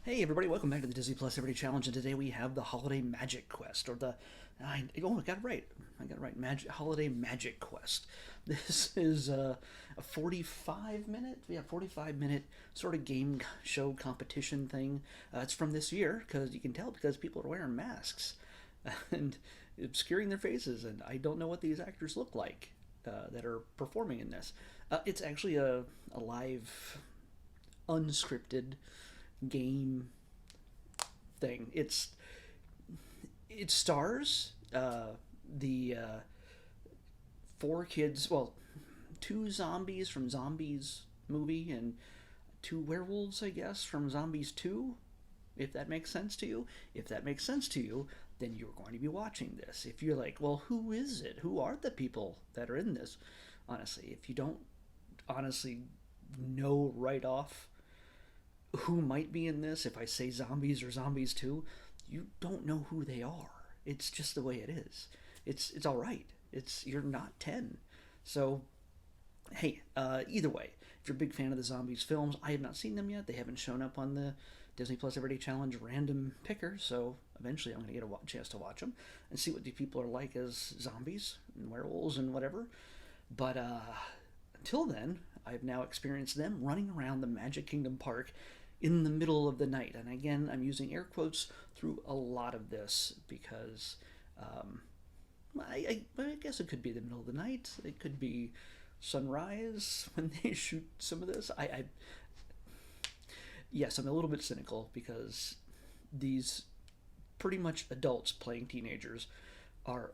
Hey everybody, welcome back to the Disney Plus Everyday Challenge, and today we have the Holiday Magic Quest, or I got it right. I got it right. Holiday Magic Quest. This is a 45-minute, 45-minute sort of game show competition thing. It's from this year, because you can tell because people are wearing masks and obscuring their faces, and I don't know what these actors look like that are performing in this. It's actually a live, unscripted game thing. It stars the four kids, well, two zombies from Zombies movie and two werewolves, I guess, from Zombies 2, if that makes sense to you. If that makes sense to you, then you're going to be watching this. If you're like, well, who is it? Who are the people that are in this? Honestly, if you don't honestly know right off who might be in this, if I say Zombies or Zombies 2, you don't know who they are. It's just the way it is. It's all right. It's You're not 10. So, hey, either way, if you're a big fan of the Zombies films, I have not seen them yet. They haven't shown up on the Disney Plus Everyday Challenge random picker, so eventually I'm going to get a chance to watch them and see what the people are like as zombies and werewolves and whatever. But until then, I've now experienced them running around the Magic Kingdom park in the middle of the night. And again, I'm using air quotes through a lot of this because um, I guess it could be the middle of the night. It could be sunrise when they shoot some of this. Yes, I'm a little bit cynical because these pretty much adults playing teenagers are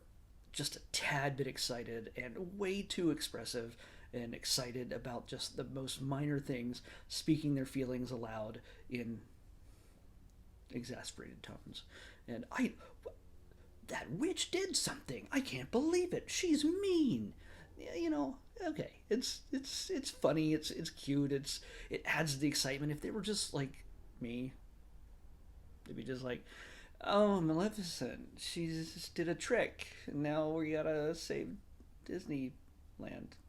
just a tad bit excited and way too expressive and excited about just the most minor things, speaking their feelings aloud in exasperated tones. And that witch did something. I can't believe it. She's mean. You know, okay, it's funny. It's cute. It adds to the excitement. If they were just like me, they'd be just like, oh, Maleficent, she just did a trick. And now we gotta save Disneyland,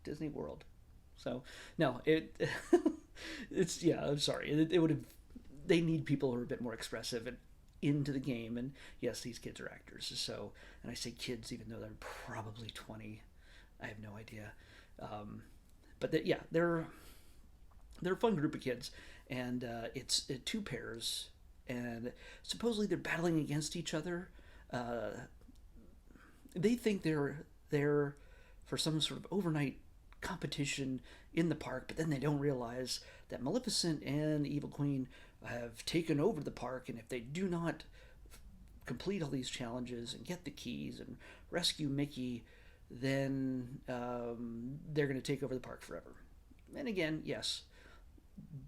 Disney World. So no, it's yeah. I'm sorry. It would have. They need people who are a bit more expressive and into the game. And yes, these kids are actors. So, and I say kids even though they're probably 20. I have no idea. But yeah, they're a fun group of kids, and it's two pairs, and supposedly they're battling against each other. Uh, they think they're there for some sort of overnight competition in the park, but then they don't realize that Maleficent and Evil Queen have taken over the park, and if they do not complete all these challenges and get the keys and rescue Mickey, then they're going to take over the park forever. And again, yes,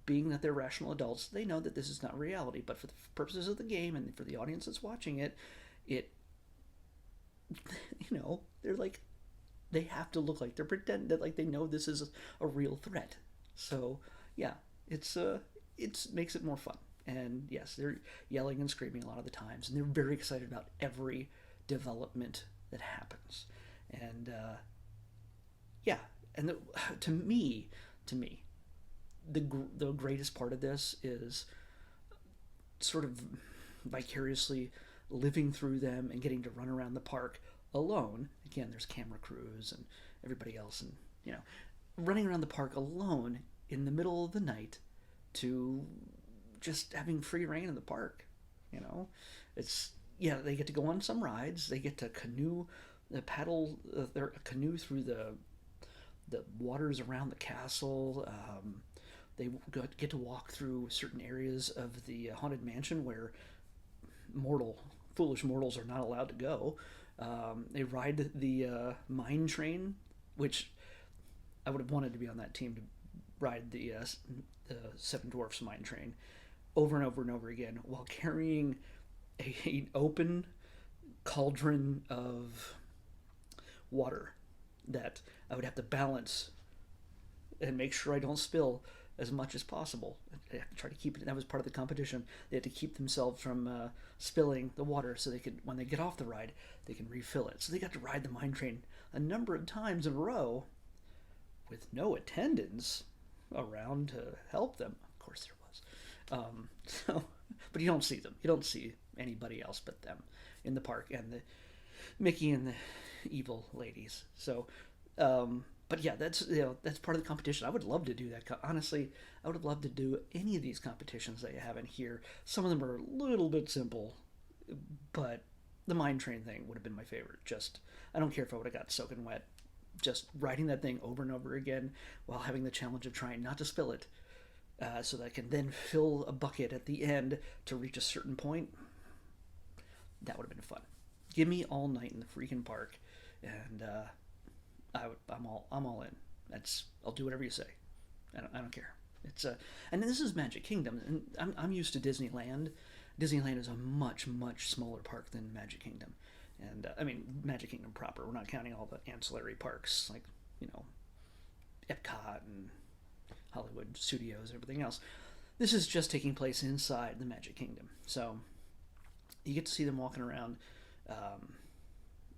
being that they're rational adults, they know that this is not reality. But for the purposes of the game and for the audience that's watching it, it they're like they have to look like they're pretending that like they know this is a real threat. So yeah, it makes it more fun. And yes, they're yelling and screaming a lot of the times, and they're very excited about every development that happens. And yeah, and to me, the greatest part of this is sort of vicariously living through them and getting to run around the park alone. Again, there's camera crews and everybody else, and running around the park alone in the middle of the night to just having free reign in the park. You know, it's yeah. They get to go on some rides. They get to paddle their canoe through the waters around the castle. They get to walk through certain areas of the haunted mansion where foolish mortals are not allowed to go. They ride the mine train, which I would have wanted to be on that team to ride the Seven Dwarfs mine train over and over and over again while carrying an open cauldron of water that I would have to balance and make sure I don't spill as much as possible. I have to try to keep it. That was part of the competition. They had to keep themselves from spilling the water, so they could, when they get off the ride, they can refill it. So they got to ride the mine train a number of times in a row, with no attendants around to help them. Of course, there was. So but you don't see them. You don't see anybody else but them in the park, and the Mickey and the evil ladies. So, but yeah, that's part of the competition. I would love to do that. Honestly, I would have loved to do any of these competitions that you have in here. Some of them are a little bit simple, but the mine train thing would have been my favorite. Just, I don't care if I would have got soaking wet. Just riding that thing over and over again while having the challenge of trying not to spill it, so that I can then fill a bucket at the end to reach a certain point. That would have been fun. Give me all night in the freaking park, and I'm all in. I'll do whatever you say. I don't care. And this is Magic Kingdom, and I'm used to Disneyland. Disneyland is a much smaller park than Magic Kingdom, and I mean Magic Kingdom proper. We're not counting all the ancillary parks like Epcot and Hollywood Studios and everything else. This is just taking place inside the Magic Kingdom, so you get to see them walking around.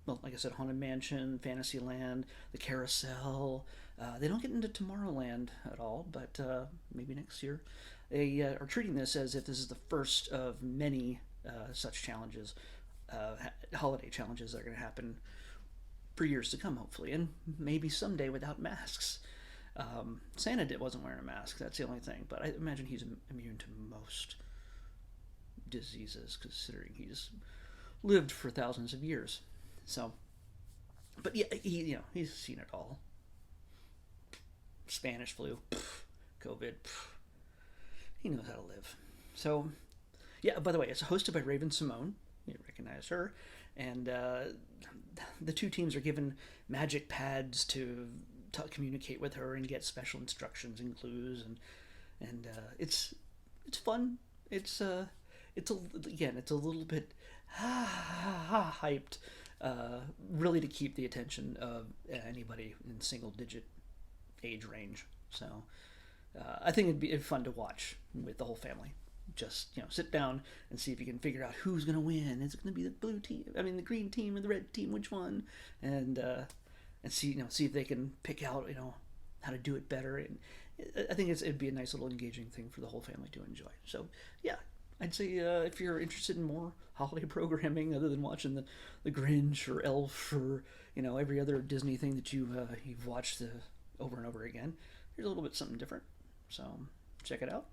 Well, like I said, Haunted Mansion, Fantasyland, the Carousel. They don't get into Tomorrowland at all, but maybe next year. They are treating this as if this is the first of many such challenges, holiday challenges that are going to happen for years to come, hopefully, and maybe someday without masks. Santa wasn't wearing a mask, that's the only thing, but I imagine he's immune to most diseases, considering he's lived for thousands of years. So, but yeah, he's seen it all. Spanish flu, COVID, he knows how to live. So, yeah, by the way, it's hosted by Raven-Symone. You recognize her. And the two teams are given magic pads to communicate with her and get special instructions and clues. And it's fun. It's a little bit hyped, really to keep the attention of anybody in single-digit age range. So I think it'd be fun to watch with the whole family. Just sit down and see if you can figure out who's going to win. Is it going to be the blue team? I mean, the green team or the red team? Which one? And see if they can pick out how to do it better. And I think it'd be a nice little engaging thing for the whole family to enjoy. So yeah, I'd say if you're interested in more holiday programming other than watching the Grinch or Elf or every other Disney thing that you've watched over and over again, here's a little bit something different. So check it out.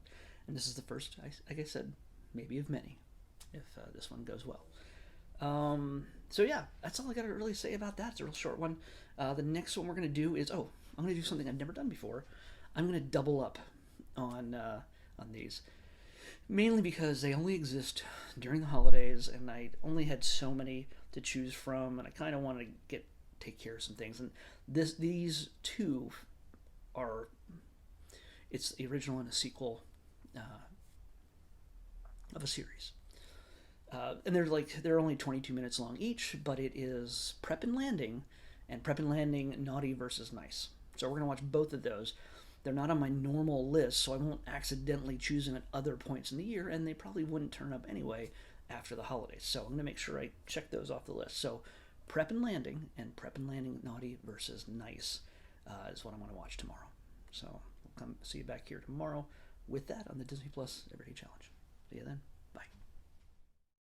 And this is the first, like I said, maybe of many, if this one goes well. So yeah, that's all I got to really say about that. It's a real short one. The next one we're going to do is, I'm going to do something I've never done before. I'm going to double up on these. Mainly because they only exist during the holidays, and I only had so many to choose from, and I kind of wanted to take care of some things. And these two are, it's the original and a sequel of a series. And they're only 22 minutes long each, but it is Prep and Landing and Prep and Landing Naughty versus Nice. So we're going to watch both of those. They're not on my normal list, so I won't accidentally choose them at other points in the year, and they probably wouldn't turn up anyway after the holidays. So I'm going to make sure I check those off the list. So Prep and Landing Naughty versus Nice is what I'm going to watch tomorrow. So we'll come see you back here tomorrow with that on the Disney Plus Everyday Challenge. See you then.